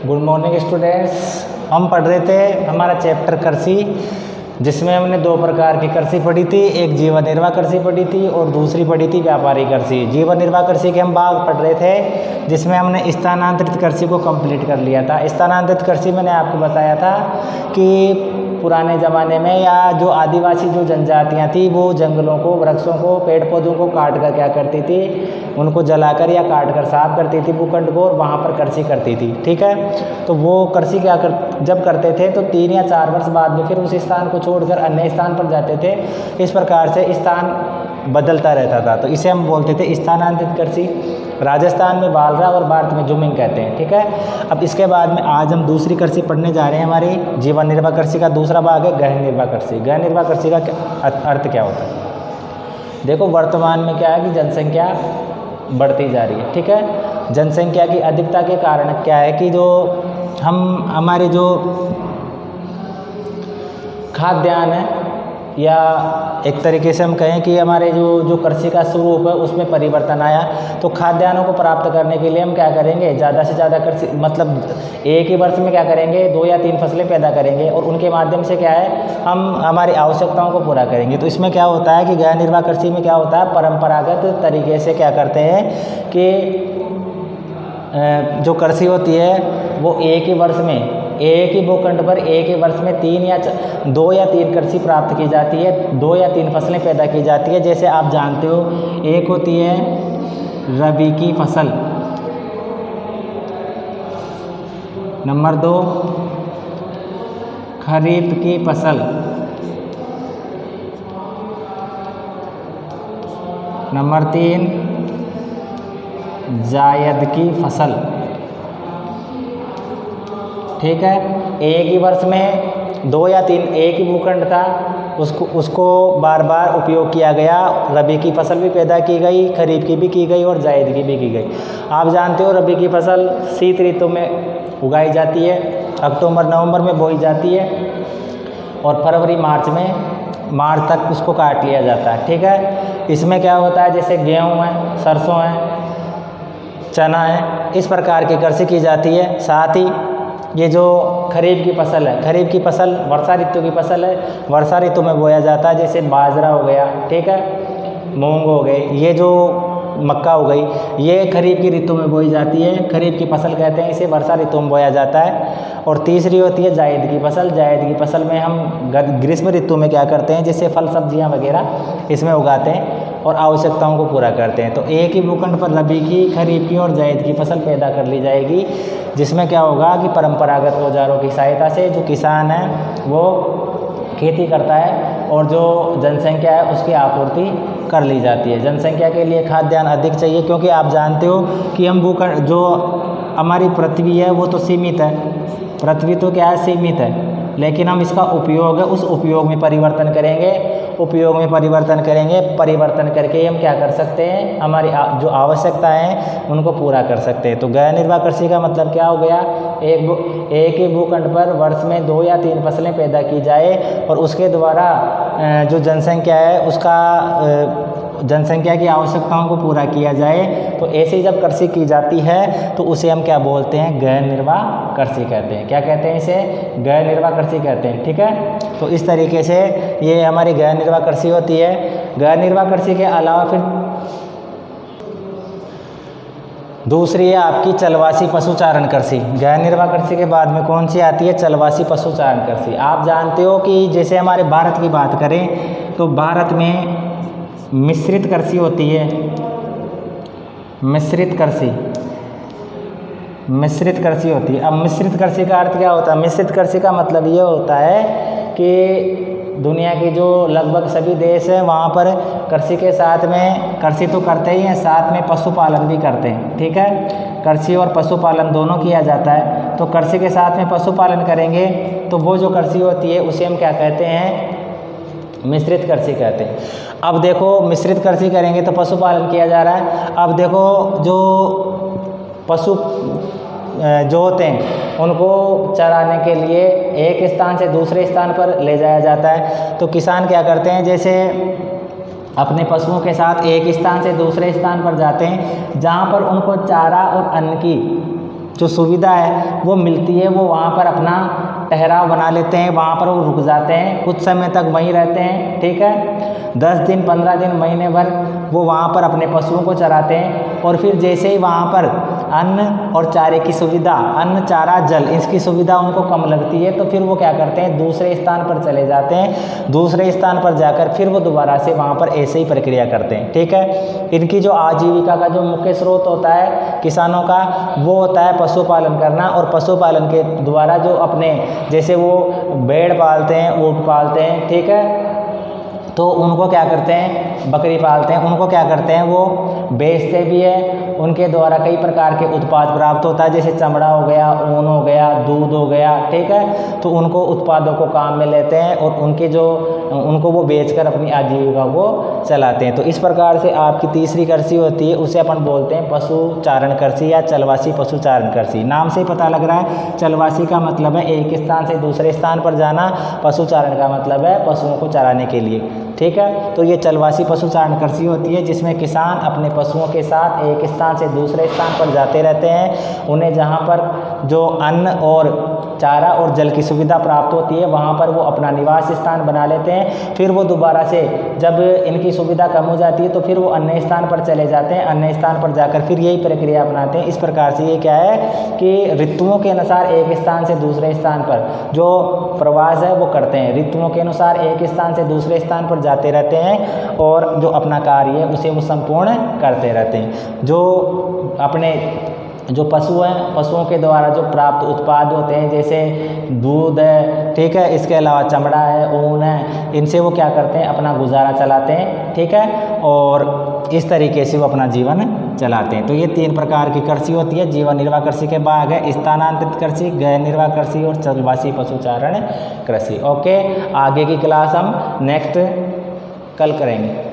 Good morning students. हम पढ़ रहे थे हमारा चैप्टर कृषि, जिसमें हमने दो प्रकार की कृषि पढ़ी थी। एक जीवन निर्वाह कृषि पढ़ी थी और दूसरी पढ़ी थी व्यापारिक कृषि। जीवन निर्वाह कृषि के हम भाग पढ़ रहे थे, जिसमें हमने स्थानांतरित कृषि को कंप्लीट कर लिया था। स्थानांतरित कृषि मैंने आपको बताया था कि पुराने ज़माने में या जो आदिवासी जो जनजातियाँ थी वो जंगलों को, वृक्षों को, पेड़ पौधों को काट कर क्या करती थी, उनको जलाकर या काट कर साफ करती थी भूखंड को, और वहाँ पर कृषि करती थी। ठीक है, तो वो कृषि जब करते थे तो 3 या 4 वर्ष बाद में फिर उस स्थान को छोड़कर अन्य स्थान पर जाते थे। इस प्रकार से स्थान बदलता रहता था, तो इसे हम बोलते थे स्थानांतरित कृषि। राजस्थान में बालरा और भारत में जुमिंग कहते हैं। ठीक है, अब इसके बाद में आज हम दूसरी कृषि पढ़ने जा रहे हैं। हमारी जीवन निर्वाह कृषि का दूसरा भाग है गहन निर्वाह कृषि। गहन निर्वाह कृषि का अर्थ क्या होता है? देखो, वर्तमान में क्या है कि जनसंख्या बढ़ती जा रही है। ठीक है, जनसंख्या की अधिकता के कारण क्या है कि जो हमारे जो खाद्यान्न है, या एक तरीके से हम कहें कि हमारे जो कृषि का स्वरूप है उसमें परिवर्तन आया, तो खाद्यान्नों को प्राप्त करने के लिए हम क्या करेंगे, ज़्यादा से ज़्यादा कृषि, मतलब एक ही वर्ष में क्या करेंगे, 2 या 3 फसलें पैदा करेंगे, और उनके माध्यम से क्या है, हम हमारी आवश्यकताओं को पूरा करेंगे। तो इसमें क्या होता है कि गहन निर्वाह कृषि में क्या होता है, परंपरागत तरीके से क्या करते हैं कि जो कृषि होती है वो एक ही वर्ष में, एक ही भूखंड पर एक ही वर्ष में 2 या 3 कृषि प्राप्त की जाती है, 2 या 3 फसलें पैदा की जाती है। जैसे आप जानते हो, एक होती है रबी की फसल, नंबर 2 खरीफ की फसल, नंबर 3 जायद की फसल। ठीक है, एक ही वर्ष में 2 या 3, एक ही भूखंड था, उसको बार बार उपयोग किया गया। रबी की फसल भी पैदा की गई, खरीफ की भी की गई और जायद की भी की गई। आप जानते हो रबी की फसल शीत ऋतु में उगाई जाती है, अक्टूबर नवंबर में बोई जाती है, और फरवरी मार्च तक उसको काट लिया जाता है। ठीक है, इसमें क्या होता है, जैसे गेहूँ है, सरसों है, चना है, इस प्रकार की कृषि की जाती है। साथ ही ये जो खरीफ की फसल है, खरीफ की फसल वर्षा ऋतु की फसल है, वर्षा ऋतु में बोया जाता है। जैसे बाजरा हो गया, ठीक है, मूंग हो गए, ये जो मक्का हो गई, ये खरीफ की ऋतु में बोई जाती है, खरीफ की फसल कहते हैं, इसे वर्षा ऋतु में बोया जाता है। और तीसरी होती है जायद की फसल। जायद की फसल में हम ग्रीष्म ऋतु में क्या करते हैं, जैसे फल सब्जियां वगैरह इसमें उगाते हैं और आवश्यकताओं को पूरा करते हैं। तो एक ही भूखंड पर रबी की, खरीफ की और जायद की फसल पैदा कर ली जाएगी, जिसमें क्या होगा कि परंपरागत औजारों की सहायता से जो किसान है वो खेती करता है, और जो जनसंख्या है उसकी आपूर्ति कर ली जाती है। जनसंख्या के लिए खाद्यान्न अधिक चाहिए, क्योंकि आप जानते हो कि हम भूखंड, जो हमारी पृथ्वी है वो तो सीमित है, पृथ्वी तो क्या है, सीमित है, लेकिन हम इसका उपयोग है, उस उपयोग में परिवर्तन करेंगे, परिवर्तन करके हम क्या कर सकते हैं, हमारी जो आवश्यकता है उनको पूरा कर सकते हैं। तो गहन निर्वाह कृषि का मतलब क्या हो गया, एक ही भूखंड पर वर्ष में 2 या 3 फसलें पैदा की जाए, और उसके द्वारा जो जनसंख्या है उसका जनसंख्या की आवश्यकताओं को पूरा किया जाए। तो ऐसी जब कृषि की जाती है तो उसे हम क्या बोलते हैं, गहन निर्वाह कृषि कहते हैं। क्या कहते हैं इसे, गहन निर्वाह कृषि कहते हैं। ठीक है, तो इस तरीके से ये हमारी गहन निर्वाह कृषि होती है। गहन निर्वाह कृषि के अलावा फिर दूसरी है आपकी चलवासी पशुचारण कृषि। गहन निर्वाह कृषि के बाद में कौन सी आती है, चलवासी पशुचारण कृषि। आप जानते हो कि जैसे हमारे भारत की बात करें तो भारत में मिश्रित कृषि होती है, मिश्रित कृषि होती है। अब मिश्रित कृषि का अर्थ क्या होता है, मिश्रित कृषि का मतलब ये होता है कि दुनिया के जो लगभग सभी देश हैं वहाँ पर कृषि के साथ में, कृषि तो करते ही हैं, साथ में पशुपालन भी करते हैं। ठीक है, कृषि और पशुपालन दोनों किया जाता है। तो कृषि के साथ में पशुपालन करेंगे तो वो जो कृषि होती है उसे हम क्या कहते हैं, मिश्रित कृषि कहते हैं। अब देखो, मिश्रित कृषि करेंगे तो पशुपालन किया जा रहा है। अब देखो, जो पशु जो होते हैं उनको चराने के लिए एक स्थान से दूसरे स्थान पर ले जाया जाता है। तो किसान क्या करते हैं, जैसे अपने पशुओं के साथ एक स्थान से दूसरे स्थान पर जाते हैं जहाँ पर उनको चारा और अन्न की जो सुविधा है वो मिलती है, वो वहाँ पर अपना ठहराव बना लेते हैं, वहाँ पर वो रुक जाते हैं, कुछ समय तक वहीं रहते हैं, ठीक है। 10 दिन 15 दिन महीने भर वो वहाँ पर अपने पशुओं को चराते हैं, और फिर जैसे ही वहाँ पर अन्न और चारे की सुविधा, अन्न चारा जल, इसकी सुविधा उनको कम लगती है, तो फिर वो क्या करते हैं, दूसरे स्थान पर चले जाते हैं। दूसरे स्थान पर जाकर फिर वो दोबारा से वहाँ पर ऐसे ही प्रक्रिया करते हैं, ठीक है। इनकी जो आजीविका का जो मुख्य स्रोत होता है किसानों का, वो होता है पशुपालन करना, और पशुपालन के द्वारा जो अपने, जैसे वो भेड़ पालते हैं, ऊँट पालते हैं, ठीक है, तो उनको क्या करते हैं, बकरी पालते हैं, उनको क्या करते हैं, वो बेचते भी है, उनके द्वारा कई प्रकार के उत्पाद प्राप्त होता है, जैसे चमड़ा हो गया, ऊन हो गया, दूध हो गया, ठीक है। तो उनको उत्पादों को काम में लेते हैं और उनके जो उनको वो बेचकर अपनी आजीविका को चलाते हैं। तो इस प्रकार से आपकी तीसरी कृषि होती है, उसे अपन बोलते हैं पशु चारण कृषि या चलवासी पशु चारण कृषि। नाम से ही पता लग रहा है, चलवासी का मतलब है एक स्थान से दूसरे स्थान पर जाना, पशु चारण का मतलब है पशुओं को चराने के लिए, ठीक है। तो ये चलवासी पशु चारण कृषि होती है, जिसमें किसान अपने पशुओं के साथ एक स्थान से दूसरे स्थान पर जाते रहते हैं। उन्हें जहाँ पर जो अन्न और चारा और जल की सुविधा प्राप्त होती है, वहाँ पर वो अपना निवास स्थान बना लेते हैं। फिर वो दोबारा से जब इनकी सुविधा कम हो जाती है, तो फिर वो अन्य स्थान पर चले जाते हैं, अन्य स्थान पर जाकर फिर यही प्रक्रिया अपनाते हैं। इस प्रकार से ये क्या है कि ऋतुओं के अनुसार एक स्थान से दूसरे स्थान पर जो प्रवास है वो करते हैं। ऋतुओं के अनुसार एक स्थान से दूसरे स्थान पर जाते रहते हैं और जो अपना कार्य है उसे वो संपूर्ण करते रहते हैं। जो अपने जो पशु हैं, पशुओं के द्वारा जो प्राप्त उत्पाद होते हैं, जैसे दूध है, ठीक है, इसके अलावा चमड़ा है, ऊन है, इनसे वो क्या करते हैं, अपना गुजारा चलाते हैं, ठीक है, और इस तरीके से वो अपना जीवन चलाते हैं। तो ये 3 प्रकार की कृषि होती है। जीवन निर्वाह कृषि के भाग है स्थानांतरित कृषि, गैर निर्वाह कृषि और चलवासी पशुचारण कृषि। ओके, आगे की क्लास हम नेक्स्ट कल करेंगे।